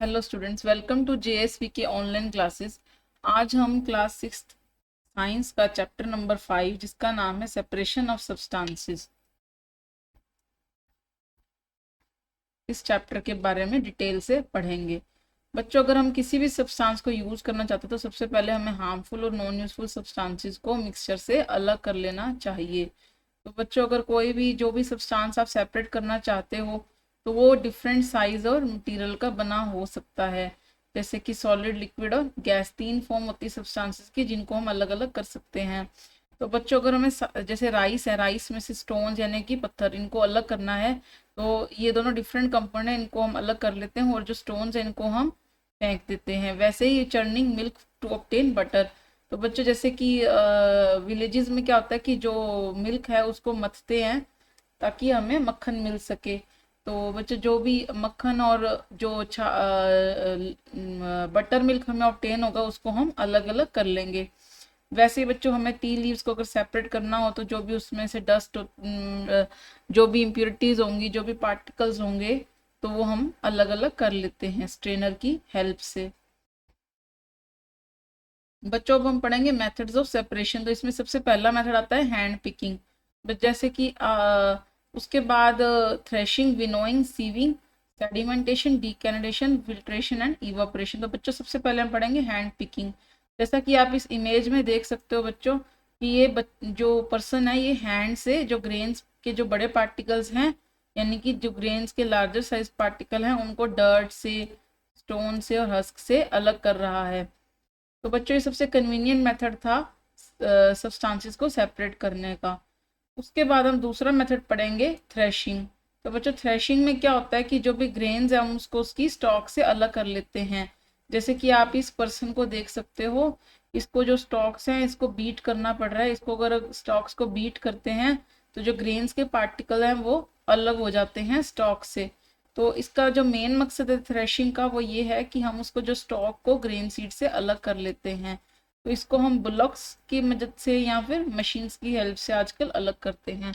Hello students, welcome to जेएसवी के online classes. आज हम क्लास 6 साइंस का चैप्टर नंबर 5 जिसका नाम है सेपरेशन ऑफ सब्सटेंसेस, इस चैप्टर के बारे में डिटेल से पढ़ेंगे। बच्चों, अगर हम किसी भी सब्सटेंस को यूज़ करना चाहते हैं तो सबसे पहले हमें हार्मफुल और नॉन यूजफुल सब्सटेंसेस को मिक्सचर से अलग कर लेना चाहिए। तो बच्चों, अगर कोई भी जो भी सब्सटेंस आप सेपरेट करना चाहते हो तो वो डिफरेंट साइज और मटेरियल का बना हो सकता है। जैसे कि सॉलिड, लिक्विड और गैस, तीन फॉर्म होती है सब्सटेंसेस की जिनको हम अलग अलग कर सकते हैं। तो बच्चों, अगर हमें जैसे राइस है, राइस में से स्टोन्स यानी कि पत्थर, इनको अलग करना है तो ये दोनों डिफरेंट कंपोनेंट हैं, इनको हम अलग कर लेते हैं और जो स्टोन्स हैं इनको हम फेंक देते हैं। वैसे ही churning milk to obtain butter. तो बच्चों, जैसे कि विलेजेस में क्या होता है कि जो मिल्क है उसको मथते हैं ताकि हमें मक्खन मिल सके। तो बच्चों, जो भी मक्खन और जो बटर मिल्क हमें ऑब्टेन होगा उसको हम अलग अलग कर लेंगे। वैसे ही बच्चों, हमें टी लीव्स को अगर सेपरेट करना हो तो जो भी उसमें से डस्ट, जो भी इम्प्योरिटीज होंगी, जो भी पार्टिकल्स होंगे, तो वो हम अलग अलग कर लेते हैं स्ट्रेनर की हेल्प से। बच्चों, अब हम पढ़ेंगे मेथड्स ऑफ सेपरेशन। तो इसमें सबसे पहला मेथड आता है हैंड पिकिंग। जैसे कि उसके बाद threshing, winnowing, sieving, sedimentation, decantation, filtration and evaporation. तो बच्चों, सबसे पहले हम पढ़ेंगे हैंड पिकिंग। जैसा कि आप इस इमेज में देख सकते हो बच्चों कि ये जो पर्सन है ये हैंड से जो ग्रेन्स के जो बड़े पार्टिकल्स हैं, यानी कि जो ग्रेन्स के लार्जर साइज पार्टिकल हैं, उनको डर्ट से, स्टोन से और हस्क से अलग कर रहा है। तो बच्चों, ये सबसे कन्वीनियंट मेथड था सब्सटेंसेस को सेपरेट करने का। उसके बाद हम दूसरा मेथड पढ़ेंगे थ्रेशिंग। तो बच्चों, थ्रेशिंग में क्या होता है कि जो भी ग्रेन्स है हम उसको उसकी स्टॉक से अलग कर लेते हैं। जैसे कि आप इस पर्सन को देख सकते हो, इसको जो स्टॉक्स हैं इसको बीट करना पड़ रहा है। इसको अगर स्टॉक्स को बीट करते हैं तो जो ग्रेन्स के पार्टिकल हैं वो अलग हो जाते हैं स्टॉक से। तो इसका जो मेन मकसद है थ्रेशिंग का वो ये है कि हम उसको जो स्टॉक को ग्रेन सीड से अलग कर लेते हैं। तो इसको हम बुलॉक्स की मदद से या फिर मशीन्स की हेल्प से आजकल अलग करते हैं।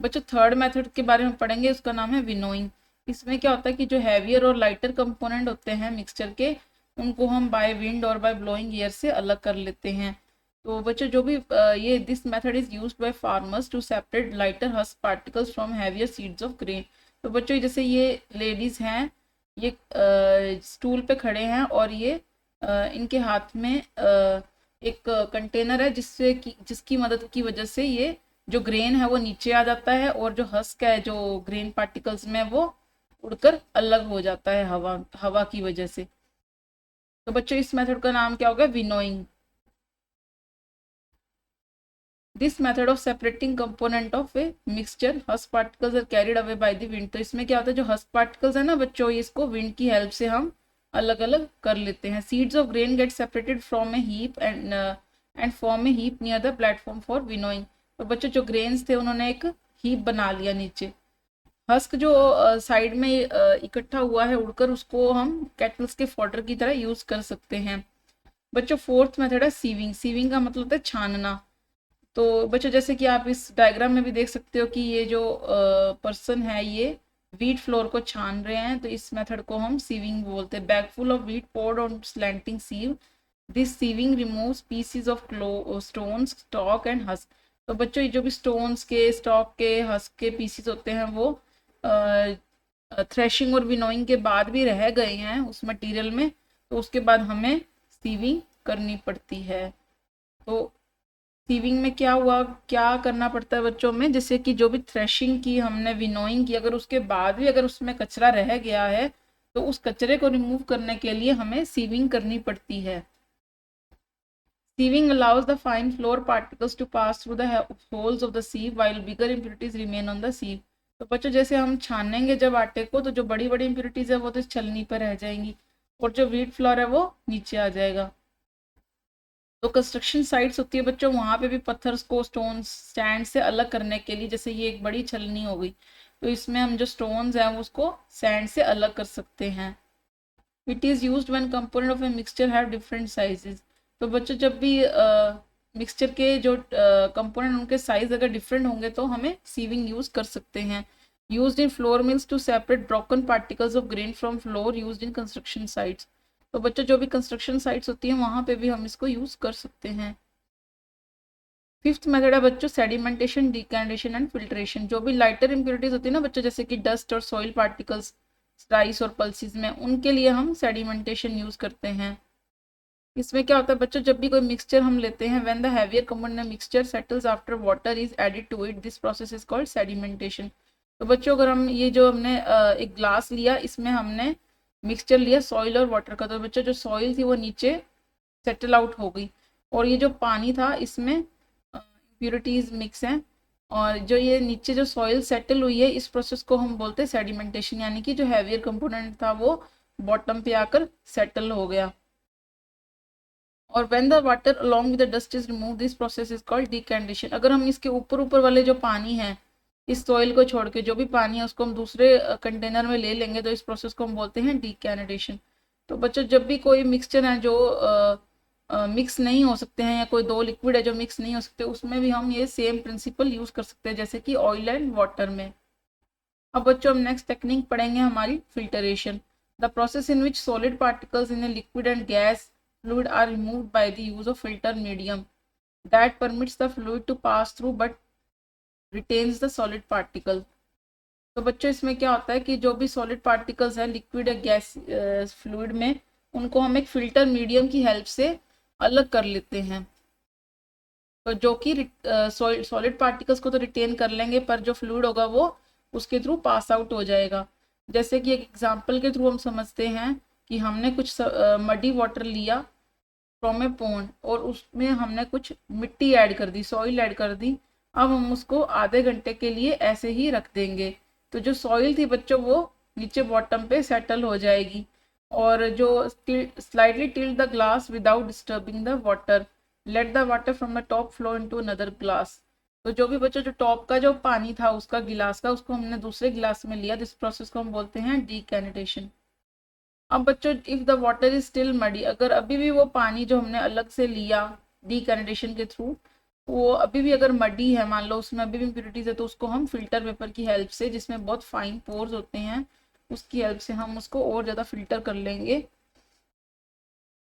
बच्चों, थर्ड मेथड के बारे में पढ़ेंगे, उसका नाम है विनोइंग। इसमें क्या होता है कि जो हैवियर और लाइटर कंपोनेंट होते हैं मिक्सचर के, उनको हम बाय विंड और बाय ब्लोइंग एयर से अलग कर लेते हैं। तो बच्चों, जो भी ये this method is used by farmers to separate lighter husk particles from heavier seeds of grain. तो बच्चों, जैसे ये लेडीज हैं, ये स्टूल पे खड़े हैं और ये इनके हाथ में एक कंटेनर है जिसकी मदद की वजह से ये जो ग्रेन है वो नीचे आ जाता है और जो हस्क है जो ग्रेन पार्टिकल्स में वो उड़कर अलग हो जाता है हवा हवा की वजह से। तो बच्चों, इस मेथड का नाम क्या होगा? Winnowing. This method of separating component of a mixture husk particles are carried away by the wind. तो इसमें क्या होता है, जो हस्क पार्टिकल्स है ना बच्चों, इसको विंड की हेल्प से हम अलग अलग कर लेते हैं। Seeds of grain get separated from A heap and form A heap near the platform for winnowing. तो बच्चों, जो ग्रेन्स थे उन्होंने एक हीप बना लिया नीचे। हस्क जो साइड में इकट्ठा हुआ है उड़कर, उसको हम केटल्स के फॉडर की तरह यूज कर सकते हैं। बच्चों, फोर्थ मेथड है सीविंग। सीविंग का मतलब होता है छानना। तो बच्चों, जैसे कि आप इस डायग्राम में भी देख सकते हो कि ये जो पर्सन है ये व्हीट फ्लोर को छान रहे हैं। तो इस मेथड को हम सीविंग बोलते हैं। Bag full of wheat poured on slanting sieve. This sieving removes pieces of stones, stalk and husk. तो बच्चों, ये जो भी स्टोन्स के, स्टॉक के, हस्क के पीसीज होते हैं वो थ्रेशिंग और विनोइंग के बाद भी रह गए हैं उस मटेरियल में, तो उसके बाद हमें सीविंग करनी पड़ती है। तो सीविंग में क्या हुआ, क्या करना पड़ता है बच्चों में, जैसे कि जो भी थ्रेशिंग की हमने, विनोइंग की, अगर उसके बाद भी अगर उसमें कचरा रह गया है तो उस कचरे को रिमूव करने के लिए हमें सीविंग करनी पड़ती है। Sieving allows the fine flour particles to pass through the holes of the sieve while bigger impurities remain on the sieve। तो बच्चों, जैसे हम छानेंगे जब आटे को तो जो बड़ी बड़ी impurities है वो तो इस छलनी पर रह जाएंगी और जो व्हीट फ्लोर है वो नीचे आ जाएगा। तो कंस्ट्रक्शन साइट्स होती है बच्चों, वहां पे भी पत्थर को स्टोन सैंड से अलग करने के लिए, जैसे ये एक बड़ी छलनी हो गई, तो इसमें हम जो स्टोन्स हैं उसको सैंड से अलग कर सकते हैं। It is used when component of a mixture have different sizes. तो बच्चों, जब भी मिक्सचर के जो कंपोनेंट उनके साइज अगर डिफरेंट होंगे तो हमें सीविंग यूज कर सकते हैं। used in floor mills to separate broken particles of grain from floor used in construction sites। तो बच्चों जो भी कंस्ट्रक्शन साइट्स होती हैं वहां पे भी हम इसको यूज कर सकते हैं। फिफ्थ मेथड है बच्चों सेडिमेंटेशन, डिकैनेशन एंड फिल्ट्रेशन। जो भी लाइटर इंप्योरिटीज होती है ना बच्चों, जैसे कि डस्ट और सॉइल पार्टिकल्स राइस और पल्सिस में, उनके लिए हम सेडिमेंटेशन यूज करते हैं। इसमें क्या होता है बच्चों, जब भी कोई मिक्सचर हम लेते हैं, when the heavier component mixture settles after water is added to it, this process is called sedimentation. तो बच्चों अगर हम ये जो हमने एक ग्लास लिया, इसमें हमने मिक्सचर लिया सॉइल और वाटर का, तो बच्चों जो सॉइल थी वो नीचे सेटल आउट हो गई, और ये जो पानी था इसमें इम्प्योरिटीज मिक्स हैं, और जो ये नीचे जो सॉइल सेटल हुई है इस प्रोसेस को हम बोलते हैं सेडिमेंटेशन, यानी कि जो हैवियर कंपोनेंट था वो बॉटम पे आकर सेटल हो गया। और when the water along with the dust is remove, this process is called decantation. अगर हम इसके ऊपर ऊपर वाले जो पानी है, इस सॉइल को छोड़ के जो भी पानी है उसको हम दूसरे कंटेनर में ले लेंगे, तो इस प्रोसेस को हम बोलते हैं डिकैनेशन। तो बच्चों जब भी कोई मिक्सचर है जो मिक्स नहीं हो सकते हैं, या कोई दो लिक्विड है जो मिक्स नहीं हो सकते, उसमें भी हम ये सेम प्रिंसिपल यूज कर सकते हैं, जैसे कि ऑयल एंड वाटर में। अब बच्चों हम नेक्स्ट टेक्निक पढ़ेंगे हमारी filtration. The process in which solid particles in a liquid and gas fluid are removed by the use of filter medium that permits the fluid to pass through but retains the solid particle। तो बच्चों इसमें क्या होता है कि जो भी solid particles है लिक्विड या गैस फ्लूइड में, उनको हम एक फिल्टर मीडियम की हेल्प से अलग कर लेते हैं। तो जो कि सॉलिड पार्टिकल्स को तो रिटेन कर लेंगे, पर जो फ्लूइड होगा वो उसके थ्रू पास आउट हो जाएगा। जैसे कि एक एग्जांपल के थ्रू हम समझते हैं कि हमने कुछ मडी वाटर लिया फ्रॉम ए पॉन्ड, और उसमें हमने कुछ मिट्टी ऐड कर दी, सॉइल ऐड कर दी। अब हम उसको आधे घंटे के लिए ऐसे ही रख देंगे, तो जो सॉइल थी बच्चों वो नीचे बॉटम पे सेटल हो जाएगी, और जो slightly tilt the glass without disturbing the water, let the water from the top flow into another glass. तो जो भी बच्चों जो टॉप का जो पानी था उसका गिलास का, उसको हमने दूसरे गिलास में लिया, इस प्रोसेस को हम बोलते हैं डिकैनेशन। अब बच्चों if the water is still muddy, अगर अभी भी वो पानी जो हमने अलग से लिया डिकैनेशन के थ्रू, वो अभी भी अगर मडी है, मान लो उसमें अभी भी इम्प्योरिटीज है, तो उसको हम फिल्टर पेपर की हेल्प से, जिसमें बहुत फाइन पोर्स होते हैं, उसकी हेल्प से हम उसको और ज़्यादा फिल्टर कर लेंगे।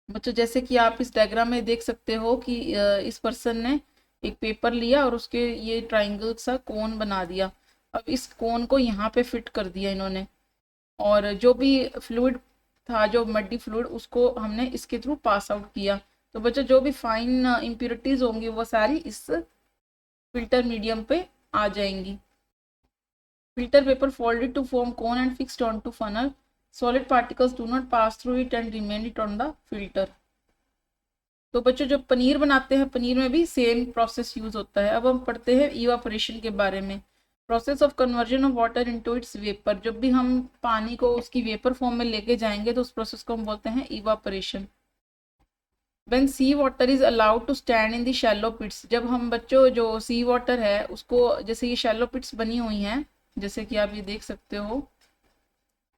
बच्चों जैसे कि आप इस डायग्राम में देख सकते हो कि इस पर्सन ने एक पेपर लिया और उसके ये ट्राइंगल सा कोन बना दिया। अब इस कोन को यहाँ पे फिट कर दिया इन्होंने, और जो भी फ्लूइड था, जो मड्डी फ्लूइड, उसको हमने इसके थ्रू पास आउट किया। तो बच्चों जो भी फाइन इम्प्योरिटीज होंगी वो सारी इस फिल्टर मीडियम पे आ जाएंगी। Filter paper folded to form cone and fixed on to funnel, solid particles do not pass through it and remain it on the filter. तो बच्चों जो पनीर बनाते हैं, पनीर में भी सेम प्रोसेस यूज होता है। अब हम पढ़ते हैं इवापोरेशन के बारे में। Process of conversion of water into its vapour, जब भी हम पानी को उसकी वेपर फॉर्म में लेके जाएंगे तो उस प्रोसेस को हम बोलते हैं evaporation. When sea water is allowed to stand in the shallow pits, जब हम बच्चों जो सी वाटर है उसको, जैसे ये शैलो पिट्स बनी हुई हैं, जैसे कि आप ये देख सकते हो,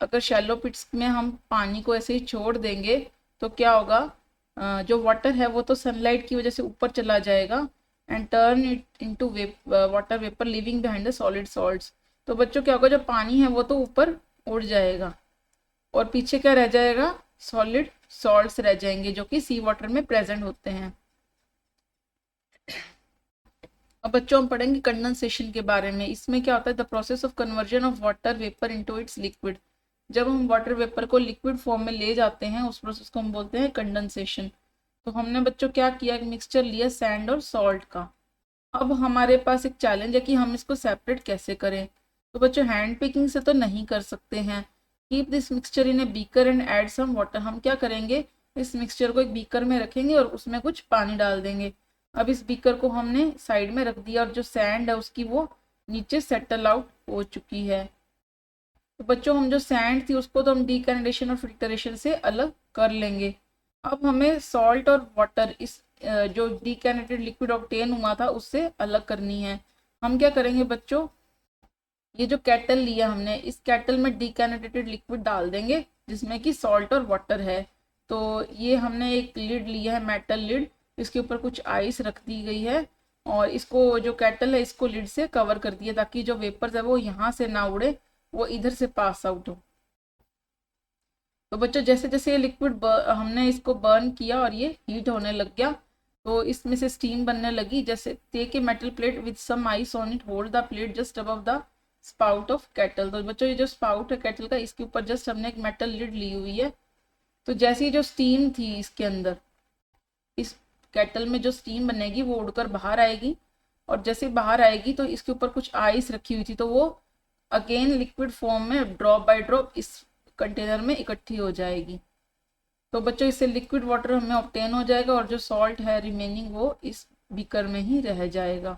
अगर शैलो पिट्स में हम पानी को ऐसे ही छोड़ देंगे तो क्या होगा, जो वाटर है वो तो सनलाइट की वजह से ऊपर चला जाएगा and turn it into water vapour living behind the solid salts. तो बच्चों क्या होगा, जो पानी है वो तो ऊपर उड़ जाएगा और पीछे क्या रह जाएगा, सॉलिड सॉल्ट्स रह जाएंगे जो कि सी वाटर में प्रेजेंट होते हैं। अब बच्चों हम पढ़ेंगे कंडेंसेशन के बारे में। इसमें क्या होता है, the process of conversion of water vapour into its liquid, जब हम वाटर वेपर को लिक्विड फॉर्म में ले जाते हैं उस प्रोसेस को हम बोलते हैं कंडेंसेशन। तो हमने बच्चों क्या किया, मिक्सचर लिया सैंड और सॉल्ट का। अब हमारे पास एक चैलेंज है कि हम इसको सेपरेट कैसे करें। तो बच्चों हैंड पिकिंग से तो नहीं कर सकते हैं। Keep this mixture in a beaker and add some water, हम क्या करेंगे, इस मिक्सचर को एक बीकर में रखेंगे और उसमें कुछ पानी डाल देंगे। अब इस बीकर को हमने साइड में रख दिया और जो सैंड है उसकी वो नीचे सेटल आउट हो चुकी है। तो बच्चों हम जो सैंड थी उसको तो हम डिकैनेशन और फिल्टरेशन से अलग कर लेंगे। अब हमें सॉल्ट और वाटर, इस जो डिकैनेटेड लिक्विड ऑब्टेन हुआ था उससे अलग करनी है। हम क्या करेंगे बच्चों, ये जो केटल लिया हमने, इस केटल में डिकैनेटेड लिक्विड डाल देंगे जिसमें कि सॉल्ट और वाटर है। तो ये हमने एक लिड लिया है, मेटल लिड, इसके ऊपर कुछ आइस रख दी गई है और इसको जो केटल है इसको लिड से कवर कर दिया ताकि जो वेपर्स है वो यहाँ से ना उड़े वो इधर से पास आउट हो। तो बच्चों जैसे जैसे ये लिक्विड हमने इसको बर्न किया और ये हीट होने लग गया, तो इसमें से स्टीम बनने लगी। जैसे take a metal plate with some ice on it, hold the plate just above the spout of kettle. तो बच्चों ये जो स्पाउट है केटल का, इसके ऊपर जस्ट हमने एक मेटल लिड ली हुई है। तो जैसे ही जो स्टीम थी इसके अंदर, इस केटल में जो स्टीम बनेगी वो उड़कर बाहर आएगी, और जैसे बाहर आएगी तो इसके ऊपर कुछ आइस रखी हुई थी, तो वो अगेन लिक्विड फॉर्म में ड्रॉप बाय ड्रॉप इस कंटेनर में इकट्ठी हो जाएगी। तो बच्चों इससे लिक्विड वाटर हमें ऑब्टेन हो जाएगा, और जो सॉल्ट है रिमेनिंग वो इस बीकर में ही रह जाएगा।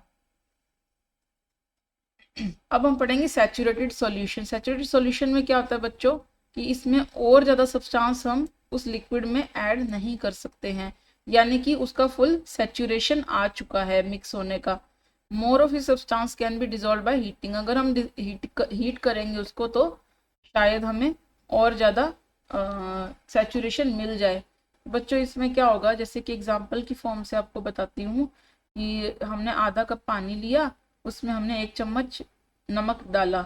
अब हम पढ़ेंगे सैचुरेटेड सॉल्यूशन। सैचुरेटेड सॉल्यूशन में क्या होता है बच्चों कि इसमें और ज़्यादा सब्सटेंस हम उस लिक्विड में ऐड नहीं कर सकते हैं, यानी कि उसका फुल सैचुरेशन आ चुका है मिक्स होने का। मोर ऑफ इस substance can be dissolve by heating. अगर हम हीट करेंगे उसको तो शायद हमें और ज़्यादा सैचुरेशन मिल जाए। बच्चों इसमें क्या होगा, जैसे कि एग्जांपल की फॉर्म से आपको बताती हूँ कि हमने आधा कप पानी लिया, उसमें हमने 1 चम्मच नमक डाला,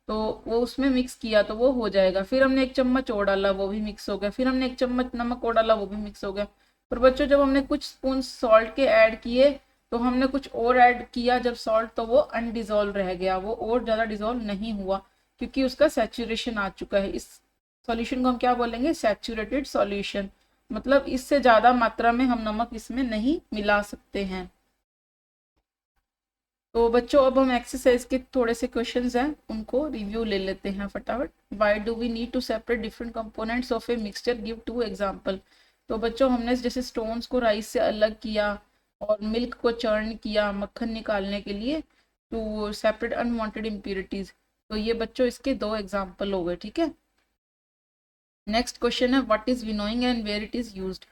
तो वो उसमें मिक्स किया तो वो हो जाएगा। फिर हमने 1 चम्मच और डाला, वो भी मिक्स हो गया। फिर हमने 1 चम्मच नमक और डाला, वो भी मिक्स हो गया। पर बच्चों जब हमने कुछ स्पून सॉल्ट के ऐड किए, तो हमने कुछ और ऐड किया जब सॉल्ट, तो वो अनडिजोल्व रह गया, वो और ज़्यादा डिजोल्व नहीं हुआ, क्योंकि उसका सैचुरेशन आ चुका है। इस सॉल्यूशन को हम क्या बोलेंगे, सैचुरेटेड सॉल्यूशन। मतलब इससे ज़्यादा मात्रा में हम नमक इसमें नहीं मिला सकते हैं। तो बच्चों अब हम एक्सरसाइज के थोड़े से क्वेश्चंस हैं, उनको रिव्यू ले लेते हैं फटाफट। Why do we need to separate different components of a mixture, give 2 example. तो बच्चों हमने जैसे स्टोन्स को राइस से अलग किया और मिल्क को चर्न किया मक्खन निकालने के लिए, टू सेपरेट अनवांटेड इम्प्योरिटीज। तो ये बच्चों इसके 2 एग्जाम्पल हो गए, ठीक है। नेक्स्ट क्वेश्चन है what is winnowing and where it is used.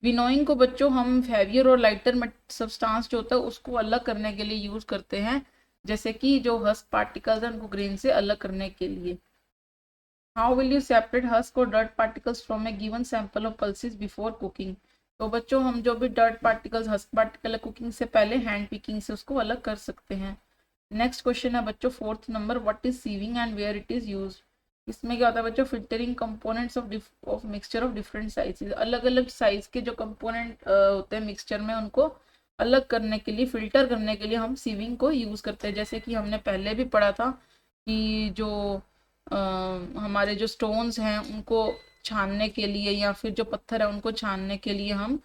Winnowing को बच्चों हम हैवियर और लाइटर सब्सटेंस जो होता है उसको अलग करने के लिए यूज करते हैं, जैसे कि जो हस्क पार्टिकल्स हैं उनको ग्रेन से अलग करने के लिए। How will you separate husk और dirt particles from a given sample of pulses before cooking. तो बच्चों हम जो भी डर्ट पार्टिकल्स हस्क पार्टिकल है कुकिंग से पहले हैंड पिकिंग से उसको अलग कर सकते हैं। नेक्स्ट क्वेश्चन है बच्चों 4th number, what is sieving and where it is used. इसमें क्या होता है बच्चों, filtering components of mixture of different sizes. अलग अलग साइज के जो कंपोनेंट होते हैं मिक्सचर में, उनको अलग करने के लिए, फिल्टर करने के लिए हम सीविंग को यूज करते हैं। जैसे कि हमने पहले भी पढ़ा था कि जो हमारे जो स्टोन्स हैं उनको छानने के लिए, या फिर जो पत्थर है उनको छानने के लिए हम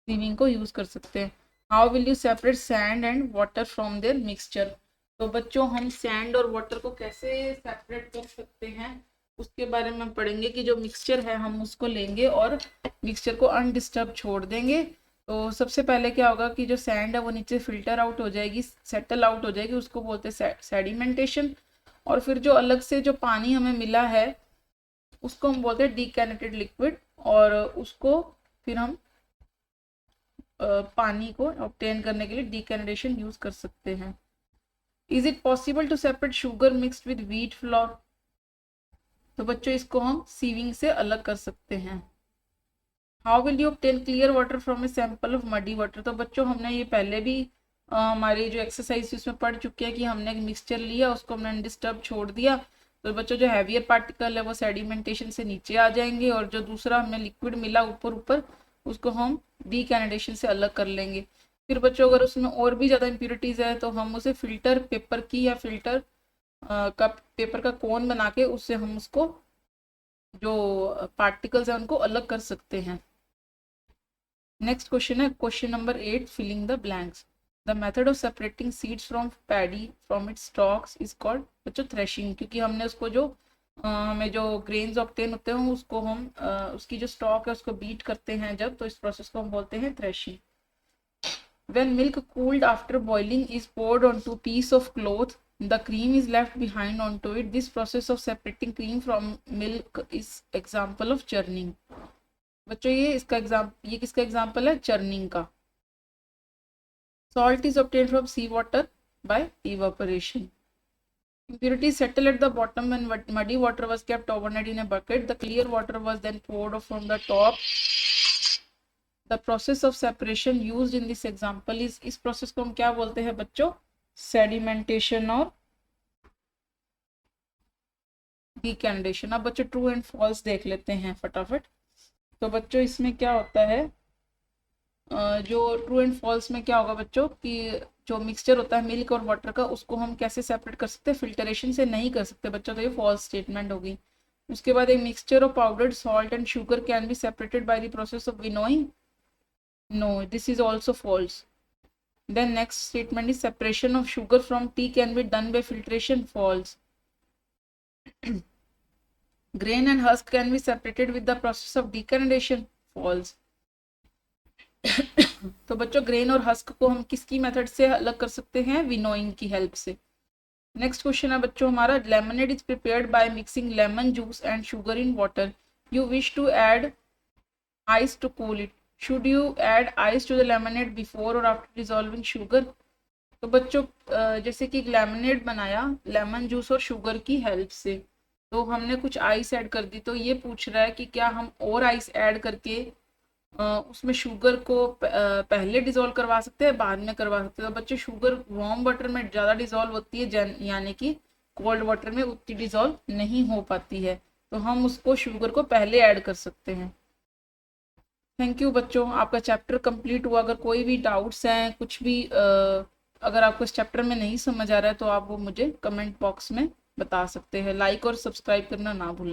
सीविंग को यूज कर सकते हैं। How will you separate sand and water from their mixture. तो बच्चों हम सैंड और वाटर को कैसे सेपरेट कर सकते हैं उसके बारे में पढ़ेंगे, कि जो मिक्सचर है हम उसको लेंगे और मिक्सचर को अनडिस्टर्ब छोड़ देंगे। तो सबसे पहले क्या होगा कि जो सैंड है वो नीचे फिल्टर आउट हो जाएगी, सेटल आउट हो जाएगी, उसको बोलते हैं सेडिमेंटेशन। और फिर जो अलग से जो पानी हमें मिला है उसको हम बोलते हैं डीकैनेटेड लिक्विड, और उसको फिर हम पानी को ऑब्टेन करने के लिए डीकैनेटेशन यूज कर सकते हैं। Is it possible to separate sugar mixed with wheat flour. तो बच्चों इसको हम सीविंग से अलग कर सकते हैं। How will you obtain clear water from a sample of muddy water. तो बच्चों हमने ये पहले भी हमारी जो एक्सरसाइज उसमें पढ़ चुके हैं कि हमने एक मिक्सचर लिया, उसको हमने अनडिस्टर्ब छोड़ दिया, तो बच्चों जो हैवियर पार्टिकल है वो सेडिमेंटेशन से नीचे आ जाएंगे, और जो दूसरा हमें लिक्विड मिला ऊपर ऊपर उसको हम डीकैनेडेशन से अलग कर लेंगे। फिर बच्चों अगर उसमें और भी ज़्यादा इम्प्योरिटीज़ है तो हम उसे फिल्टर पेपर की या फिल्टर का पेपर का कोन बना के उससे हम उसको जो पार्टिकल्स हैं उनको अलग कर सकते हैं। नेक्स्ट क्वेश्चन है question number 8, filling the blanks. The method of separating seeds from paddy from its stalks is called बच्चों थ्रेशिंग, क्योंकि हमने उसको जो हमें जो ग्रेन्स ऑब्टेन होते हैं उसको हम उसकी जो स्टॉक है उसको बीट करते हैं जब, तो इस प्रोसेस को हम बोलते हैं threshing. When milk cooled after boiling is poured onto a piece of cloth, the cream is left behind onto it. This process of separating cream from milk is example of churning. बच्चों ये किसका example है, churning का। Salt is obtained from sea water by evaporation. Impurities settle at the bottom when muddy water was kept overnight in a bucket. The clear water was then poured off from the top. The process of separation used in this example is, इस process को हम क्या बोलते हैं बच्चों, sedimentation और डीकैनेडेशन। अब बच्चों ट्रू एंड फॉल्स देख लेते हैं फटाफट। तो बच्चों इसमें क्या होता है, जो ट्रू एंड फॉल्स में क्या होगा बच्चों कि जो मिक्सचर होता है मिल्क और वाटर का, उसको हम कैसे सेपरेट कर सकते हैं, फिल्टरेशन से नहीं कर सकते बच्चों, तो ये फॉल्स स्टेटमेंट होगी। उसके बाद एक mixture of powdered salt and sugar can be separated by the process of winnowing, no this is also false. Then next statement is separation of sugar from tea can be done by filtration, false. grain and husk can be separated with the process of decanidation, false। तो बच्चों grain और husk को हम किसकी method से अलग कर सकते हैं, विनोइंग की हेल्प से। नेक्स्ट क्वेश्चन है बच्चों हमारा, lemonade is prepared by mixing lemon juice and sugar in water, you wish to add ice to cool it, should you add ice to the lemonade before और after dissolving sugar. तो बच्चों जैसे कि lemonade बनाया lemon juice और sugar की help से, तो हमने कुछ आइस ऐड कर दी, तो ये पूछ रहा है कि क्या हम और आइस ऐड करके उसमें शुगर को पहले डिजोल्व करवा सकते हैं, बाद में करवा सकते हैं। तो बच्चे शुगर वार्म वाटर में ज़्यादा डिजोल्व होती है, यानी कि कोल्ड वाटर में उतनी डिजोल्व नहीं हो पाती है, तो हम उसको शुगर को पहले ऐड कर सकते हैं। थैंक यू बच्चों, आपका चैप्टर कंप्लीट हुआ। अगर कोई भी डाउट्स हैं, कुछ भी अगर आपको इस चैप्टर में नहीं समझ आ रहा है तो आप वो मुझे कमेंट बॉक्स में बता सकते हैं। लाइक और सब्सक्राइब करना ना भूलें।